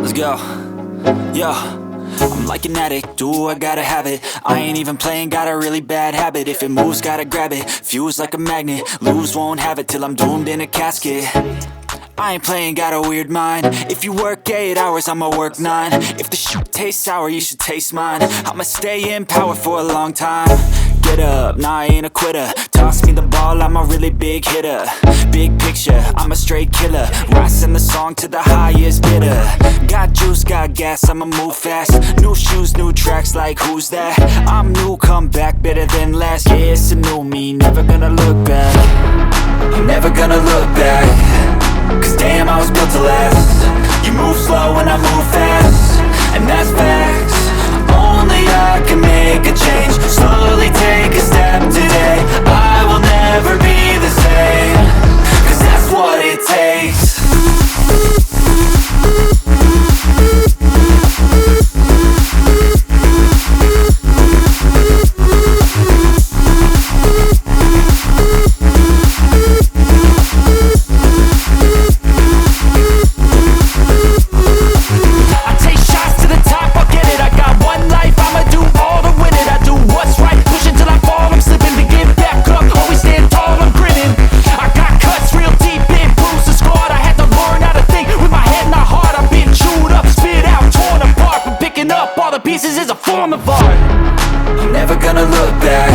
Let's go. Yo, I'm like an addict, do I gotta have it. I ain't even playing, got a really bad habit. If it moves, gotta grab it, fuse like a magnet. Lose, won't have it till I'm doomed in a casket. I ain't playing, got a weird mind. If you work 8 hours, I'ma work 9. If the shit tastes sour, you should taste mine. I'ma stay in power for a long time. Get up, nah, I ain't a quitter. Toss me the ball, I'm a really big hitter. Big picture, I'm a straight killer. Rising the song to the highest bidder. Got juice, got gas, I'ma move fast. New shoes, new tracks, like who's that? I'm new, come back, better than last. Yeah, it's a new me, never gonna look back. I'm never gonna look back. Cause damn, I was built to last. You move slow and I move fast, and that's facts. Only I can make a change. Slowly take a step today. I will never be the same. Cause that's what it takes. Pieces is a form of art. I'm never gonna look back.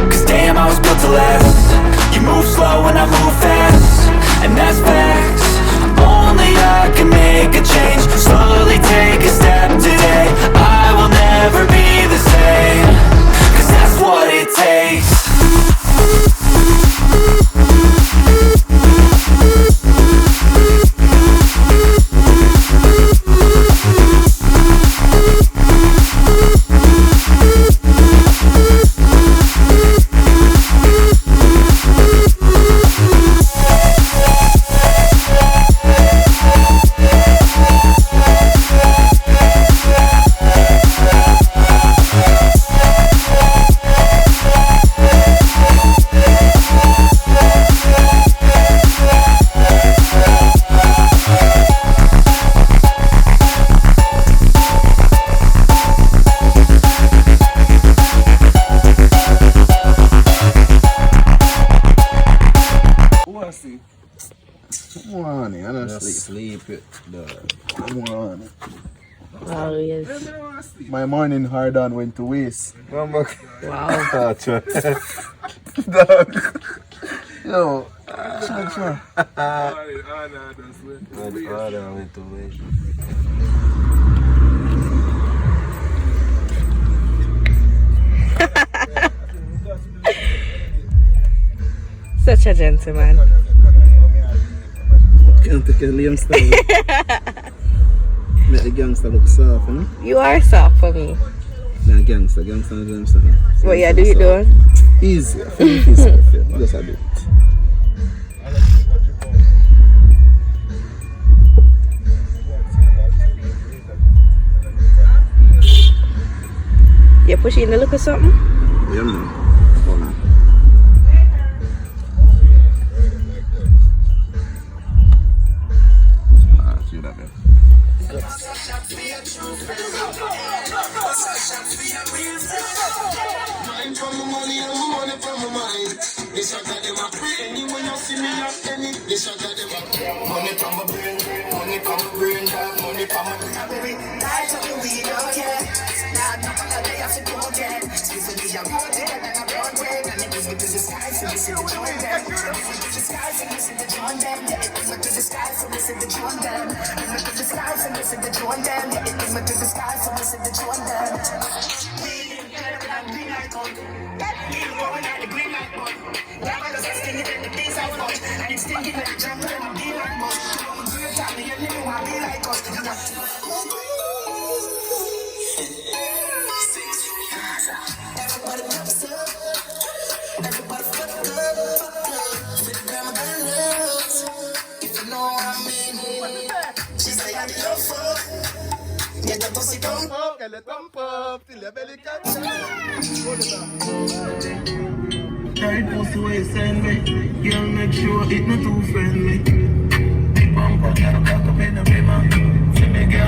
Cause damn, I was built to last. You move slow and I move fast, and that's facts. Only I can make a change. Slowly take a step today. I will never be the same. Cause that's what it takes. I don't sleep it, dog. Wow, yes. My morning hard on went to waste. Wow. Dog. Yo, sure. Hard on went to waste. Such a gentleman. Can't take a Liam style. Make the gangster look soft, you know? You are soft for me. Nah, gangster. What you do you doing? Easy. I feel it easy. Just a bit. You pushing the look or something? Yeah, man. Hold on. See that there. Tight pussy way send me. Girl, make sure it not too friendly. Big bumper, girl, cock up in the rimmer. See me girl.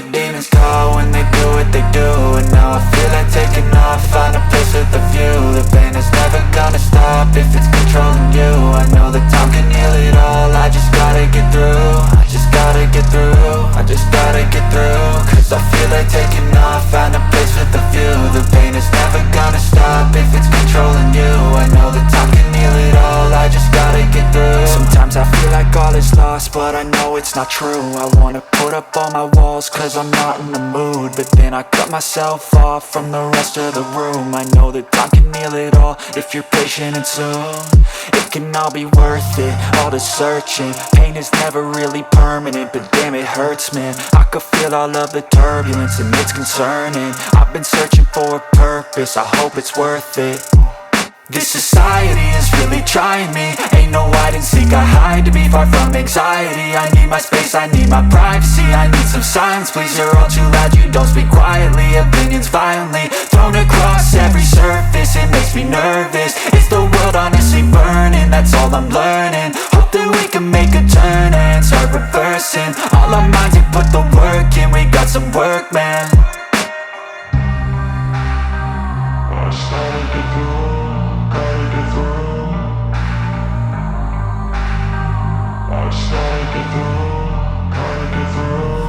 the demons call when they do what they do. And now I feel like taking off, find a place with a view. The pain is never gonna stop if it's controlling you. I know that time can heal it all, I just gotta get through. I just gotta get through, I just gotta get through. Cause I feel like taking off, find a place with a view. The pain is never gonna stop if it's controlling you. I know that time can heal it all, I just gotta get through. Sometimes I feel like all is lost, but I know it's not true. I wanna put up all my walls cause I'm not in the mood, but then I cut myself off from the rest of the room. I know that time can heal it all if you're patient and soon. It can all be worth it, all the searching. Pain is never really permanent, but damn it hurts, man. I could feel all of the turbulence and it's concerning. I've been searching for a purpose, I hope it's worth it. This society is really trying me. Ain't no hide and seek, I hide to be far from anxiety. I need my space, I need my privacy. I need some silence, please, you're all too loud. You don't speak quietly, opinions violently thrown across every surface. It makes me nervous, it's the world honestly burning. That's all I'm learning, hope that we can make a turn and start reversing. All our minds, we put the work in, we got some work, man.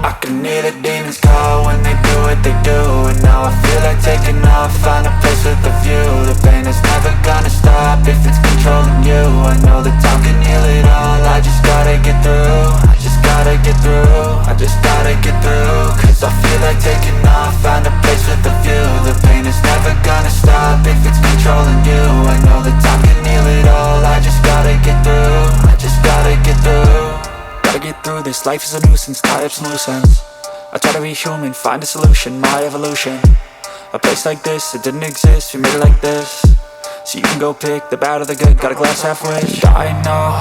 I can hear the demons call when they do what they do. And now I feel like taking off, find a place with a view. The pain is never gonna stop if it's controlling you. I know that time can heal it all, I just gotta get through. I just gotta get through, I just gotta get through. Cause I feel like taking off, find a place with a view. The pain is never gonna stop if it's controlling you. I know that time can heal it all, I just gotta get through. I just gotta get through. Gotta get through this, life is a nuisance, tie up some loose ends. I try to be human, find a solution, my evolution. A place like this, it didn't exist, we made it like this. So you can go pick the bad or the good, got a glass halfway. I know,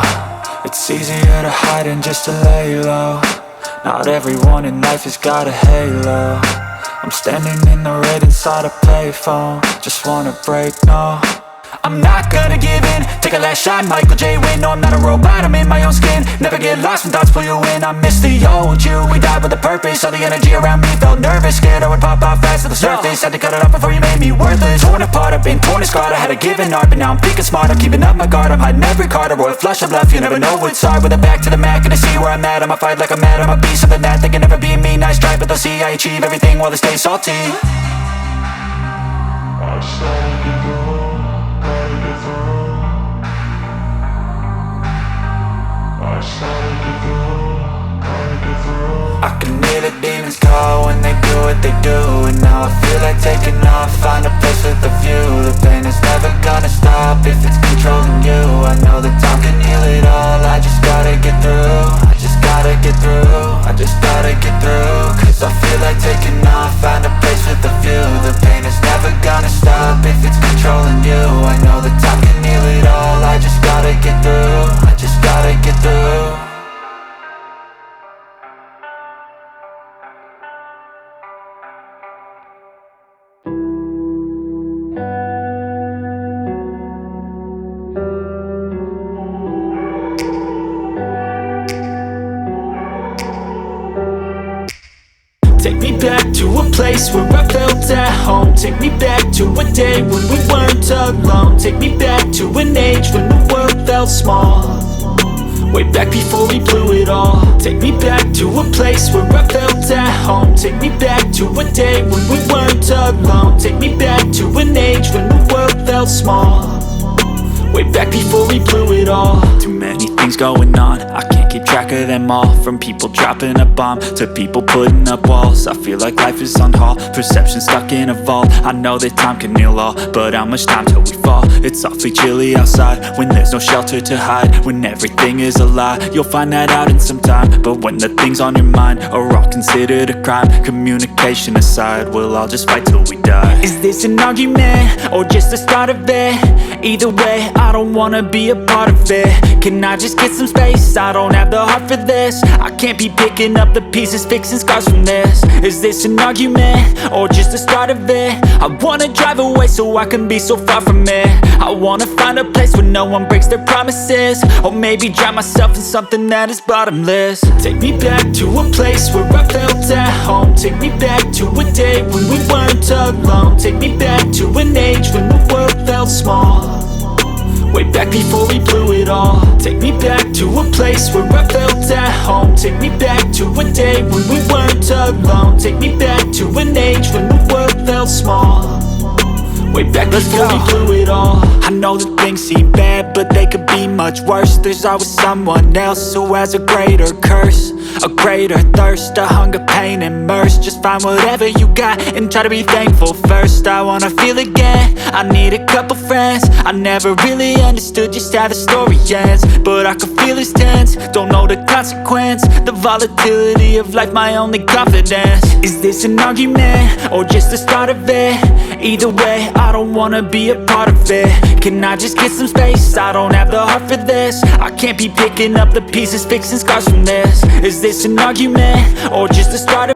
it's easier to hide than just to lay low. Not everyone in life has got a halo. I'm standing in the red inside a payphone, just wanna break, no. I'm not gonna give in, take a last shot, Michael J. Win. No, I'm not a robot, I'm in my own skin. Never get lost when thoughts pull you in. I miss the old you, we died with a purpose. All the energy around me felt nervous, scared I would pop off fast to the surface. Had to cut it off before you made me worthless. Torn apart, I've been torn and scarred. I had a given art, but now I'm thinking smart. I'm keeping up my guard, I'm hiding every card. A royal flush of love, you never know what's hard. With a back to the mat, gonna see where I'm at. I'ma fight like I'm mad, I'ma be something that they can never be me. Nice try, but they'll see I achieve everything while they stay salty. I can hear the demons call when they do what they do. And now I feel like taking off, find a place with a view. The pain is never gonna stop if it's controlling you. I know that time can heal it all, I just gotta get through. I just gotta get through, I just gotta get through. Cause I feel like taking off, find a place with a view. The pain is never gonna stop if it's controlling you. I know that time can heal it all, I just gotta get through. I just gotta get through. Take me back to a place where I felt at home. Take me back to a day when we weren't alone. Take me back to an age when the world felt small. Way back before we blew it all. Take me back to a place where I felt at home. Take me back to a day when we weren't alone. Take me back to an age when the world felt small. Way back before we blew it all. Too many things going on, I can't keep track of them all. From people dropping a bomb to people putting up walls. I feel like life is on hold, perception stuck in a vault. I know that time can heal all, but how much time till we fall? It's awfully chilly outside when there's no shelter to hide. When everything is a lie, you'll find that out in some time. But when the things on your mind are all considered a crime, communication aside, we'll all just fight till we die. Is this an argument or just the start of it? Either way, I don't wanna be a part of it. Can I just get some space? I don't have have the heart for this. I can't be picking up the pieces, fixing scars from this. Is this an argument, or just the start of it? I wanna drive away so I can be so far from it. I wanna find a place where no one breaks their promises, or maybe drown myself in something that is bottomless. Take me back to a place where I felt at home. Take me back to a day when we weren't alone. Take me back to an age when the world felt small, way back before we blew it all. Take me back to a place where I felt at home. Take me back to a day when we weren't alone. Take me back to an age when the world felt small, way back before we blew it all. I know that things seem bad, but they could be much worse. There's always someone else who has a greater curse, a greater thirst, a hunger, pain, and mercy. Just find whatever you got and try to be thankful first. I wanna feel again, I need a couple friends. I never really understood just how the story ends, but I can feel it's tense, don't know the consequence. The volatility of life, my only confidence. Is this an argument, or just the start of it? Either way, I don't wanna be a part of it. Can I just get some space? I don't have the heart for this. I can't be picking up the pieces, fixing scars from this. Is this an argument, or just the start of